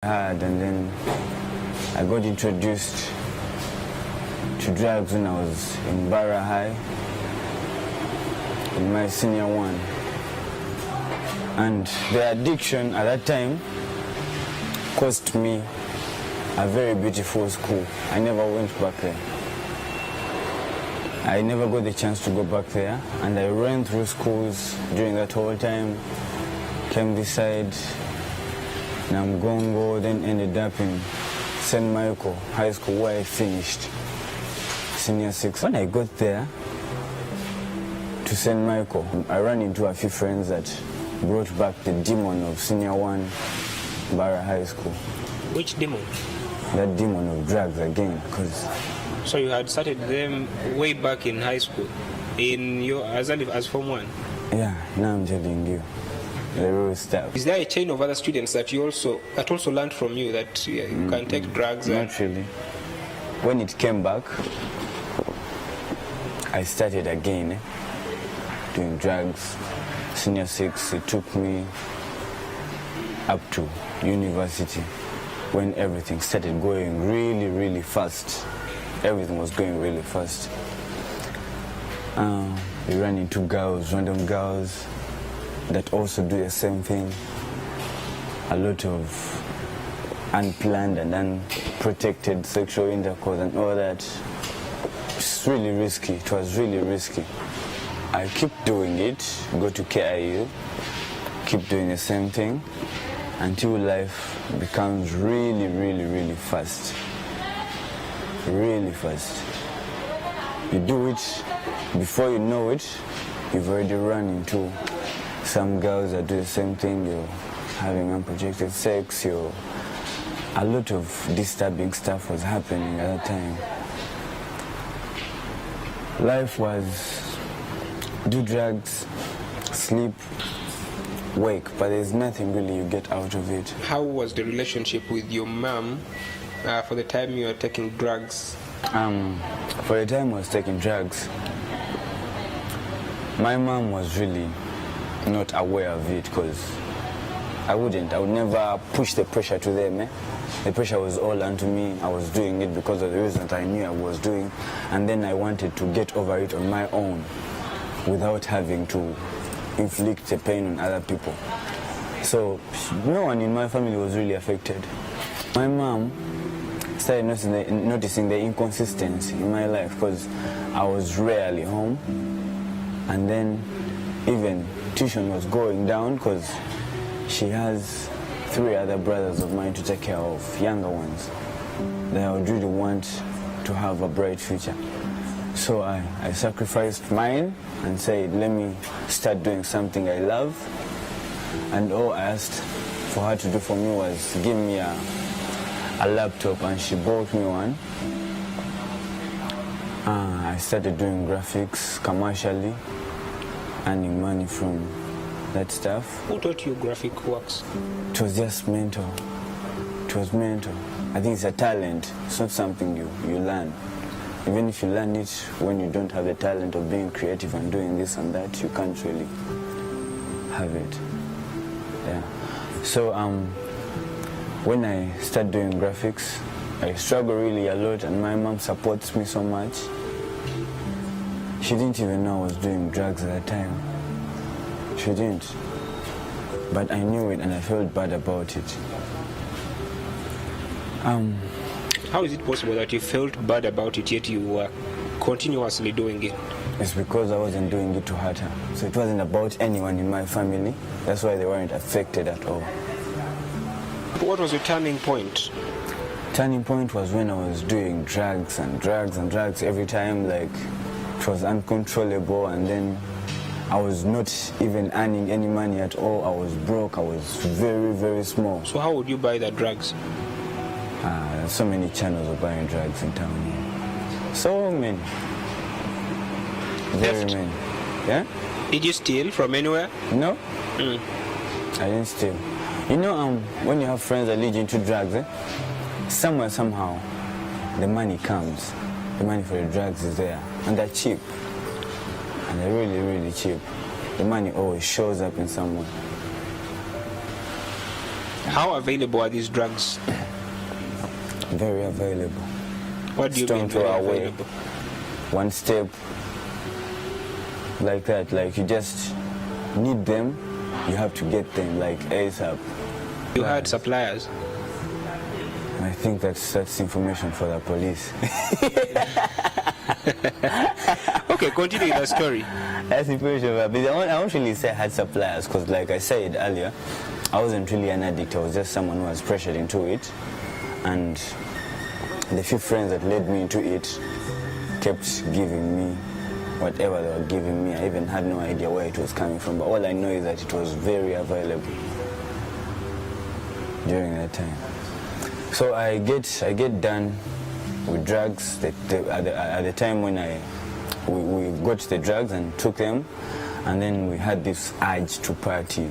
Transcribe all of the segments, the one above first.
hard, and then I got introduced to drugs when I was in Barra High, in my senior one. And the addiction at that time cost me a very beautiful school. I never went back there. I never got the chance to go back there, and I ran through schools during that whole time. Came this side, Namgongo, then ended up in St. Michael High School, where I finished senior 6. When I got there to St. Michael, I ran into a few friends that brought back the demon of senior 1 Barra High School. Which demon? That demon of drugs again, because... So you had started them way back in high school, in your as Form 1? Yeah, now I'm telling you the real stuff. Is there a chain of other students that also learned from you that you can take drugs? Not really. When it came back, I started again doing drugs. Senior 6, it took me up to university when everything started going really, really fast. Everything was going really fast. We ran into girls, random girls that also do the same thing. A lot of unplanned and unprotected sexual intercourse and all that. It's really risky. It was really risky. I keep doing it, go to KIU, keep doing the same thing until life becomes really, really, really fast. Really fast. You do it, before you know it, you've already run into some girls that do the same thing. You're having unprotected sex, a lot of disturbing stuff was happening at that time. Life was do drugs, sleep, wake, but there's nothing really you get out of it. How was the relationship with your mom for the time you were taking drugs? For the time I was taking drugs, my mom was really not aware of it, because I would never push the pressure to them. The pressure was all onto me. I was doing it because of the reasons I knew I was doing, and then I wanted to get over it on my own without having to inflict the pain on other people. So no one in my family was really affected. My mom started noticing the inconsistency in my life, because I was rarely home, and then even tuition was going down because she has 3 other brothers of mine to take care of, younger ones, that I would really want to have a bright future. So I sacrificed mine and said, let me start doing something I love. And all I asked for her to do for me was give me a laptop, and she bought me one. I started doing graphics commercially, earning money from that stuff. Who taught you graphic works? It was just mental. It was mental. I think it's a talent. It's not something you learn. Even if you learn it when you don't have the talent of being creative and doing this and that, you can't really have it. Yeah. So when I start doing graphics, I struggle really a lot, and my mom supports me so much. She didn't even know I was doing drugs at the time. She didn't. But I knew it, and I felt bad about it. How is it possible that you felt bad about it, yet you were continuously doing it? It's because I wasn't doing it to hurt her. So it wasn't about anyone in my family. That's why they weren't affected at all. What was your turning point? Turning point was when I was doing drugs and drugs and drugs every time. Like, it was uncontrollable, and then I was not even earning any money at all. I was broke. I was very, very small. So how would you buy the drugs? There's so many channels of buying drugs in town here. So many. Very many. Yeah? Did you steal from anywhere? No. I didn't steal. You know, when you have friends that lead you into drugs, somewhere, somehow, the money comes. The money for the drugs is there. And they're cheap. And they're really, really cheap. The money always shows up in some way. How available are these drugs? Very available. What do you Stone mean throw very away. available? One step, like that. Like you just need them, you have to get them like ASAP. You had suppliers. I think that's information for the police. Okay, continue the story. That's information. But I won't really say I had suppliers because, like I said earlier, I wasn't really an addict. I was just someone who was pressured into it, and the few friends that led me into it kept giving me whatever they were giving me. I even had no idea where it was coming from, but all I know is that it was very available during that time. So I get done with drugs at the time when we got the drugs and took them, and then we had this urge to party,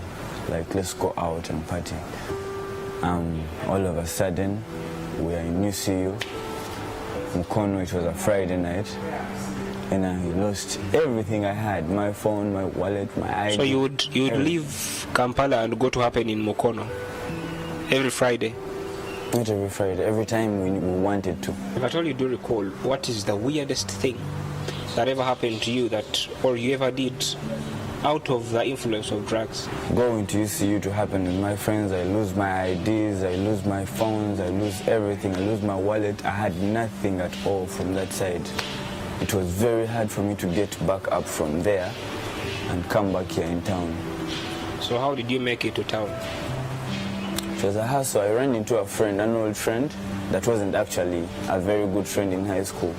like let's go out and party. All of a sudden, we are in UCU, in Kono. It was a Friday night, and I lost everything I had: my phone, my wallet, my ID. So you would leave Kampala and go to happen in Mukono every Friday? Not every Friday, every time we wanted to. If at all you do recall, what is the weirdest thing that ever happened to you that, or you ever did, out of the influence of drugs? Going to UCU to happen with my friends, I lose my IDs, I lose my phones, I lose everything, I lose my wallet. I had nothing at all from that side. It was very hard for me to get back up from there and come back here in town. So how did you make it to town? It was a hustle. I ran into a friend, an old friend, that wasn't actually a very good friend in high school.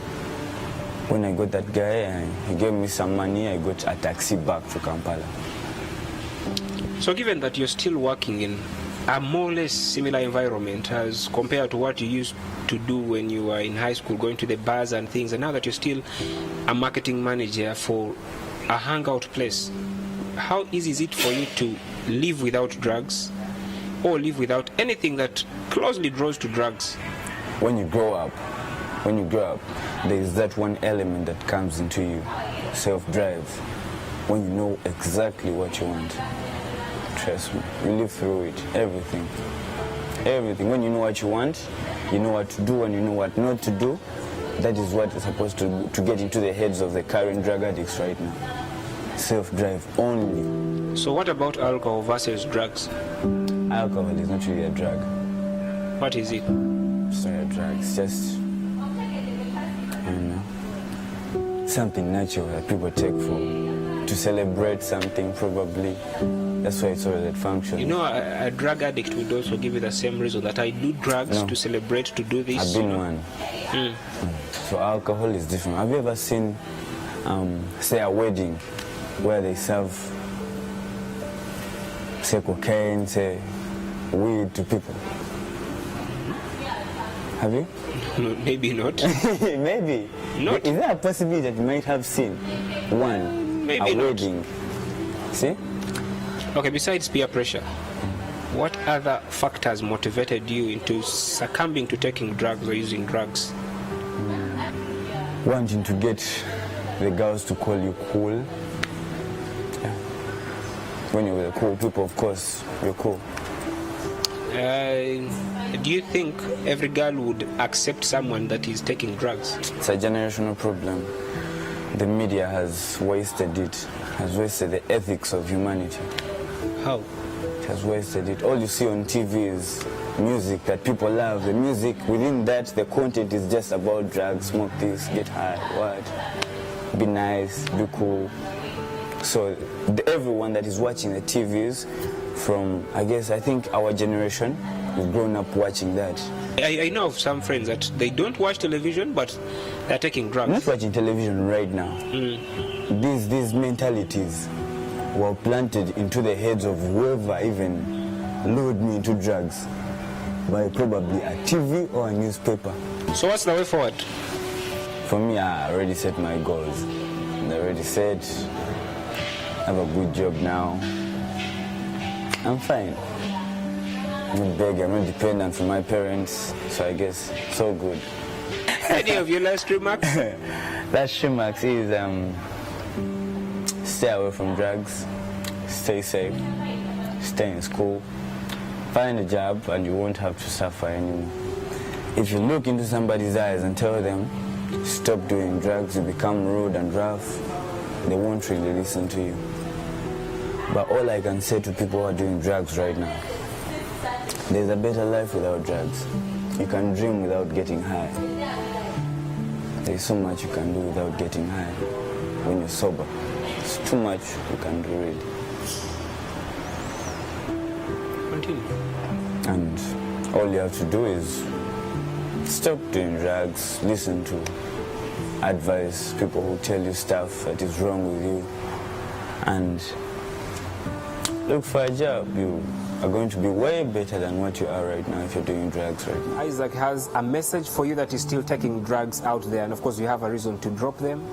When I got that guy, he gave me some money, I got a taxi back to Kampala. So given that you're still working in a more or less similar environment as compared to what you used to do when you were in high school, going to the bars and things, and now that you're still a marketing manager for a hangout place, how easy is it for you to live without drugs or live without anything that closely draws to drugs? When you grow up, there is that one element that comes into you, self-drive. When you know exactly what you want, trust me, you live through it, everything. When you know what you want, you know what to do and you know what not to do. That is what is supposed to get into the heads of the current drug addicts right now. Self-drive only. So what about alcohol versus drugs? Alcohol is not really a drug. What is it? It's not a drug, it's just, something natural that people take to celebrate something, probably. That's why it's always that function. You know, a drug addict would also give you the same reason that I do drugs to celebrate, to do this. I've been one. So alcohol is different. Have you ever seen, say, a wedding where they serve, say, cocaine, say, weed to people? Have you? No, maybe not. Maybe. Not. Is there a possibility that you might have seen one? Maybe a not. wedding. See? Okay, besides peer pressure, what other factors motivated you into succumbing to taking drugs or using drugs? Wanting to get the girls to call you cool. Yeah. When you're with the cool people, of course, you're cool. Do you think every girl would accept someone that is taking drugs? It's a generational problem. The media has wasted it, has wasted the ethics of humanity. How? It has wasted it. All you see on TV is music that people love. The music, within that, the content is just about drugs, smoke this, get high, what? Be nice, be cool. So everyone that is watching the TVs from, I think our generation, we've grown up watching that. I know of some friends that they don't watch television, but they're taking drugs. Not watching television right now. These mentalities were planted into the heads of whoever even lured me into drugs by probably a TV or a newspaper. So what's the way forward? For me, I already set my goals. And I already said, I have a good job now. I'm fine. I'm not begging, I'm not dependent on my parents, so I guess it's all good. Any of your last remarks? Last remarks is stay away from drugs, stay safe, stay in school, Find a job and you won't have to suffer anymore. If you look into somebody's eyes and tell them, stop doing drugs, you become rude and rough, they won't really listen to you. But all I can say to people who are doing drugs right now, there's a better life without drugs. You can dream without getting high. There's so much you can do without getting high when you're sober. It's too much you can do really. Continue. And all you have to do is stop doing drugs, listen to advice, people who tell you stuff that is wrong with you, and look for a job. You are going to be way better than what you are right now if you're doing drugs right now. Isaac has a message for you that is still taking drugs out there, and of course you have a reason to drop them.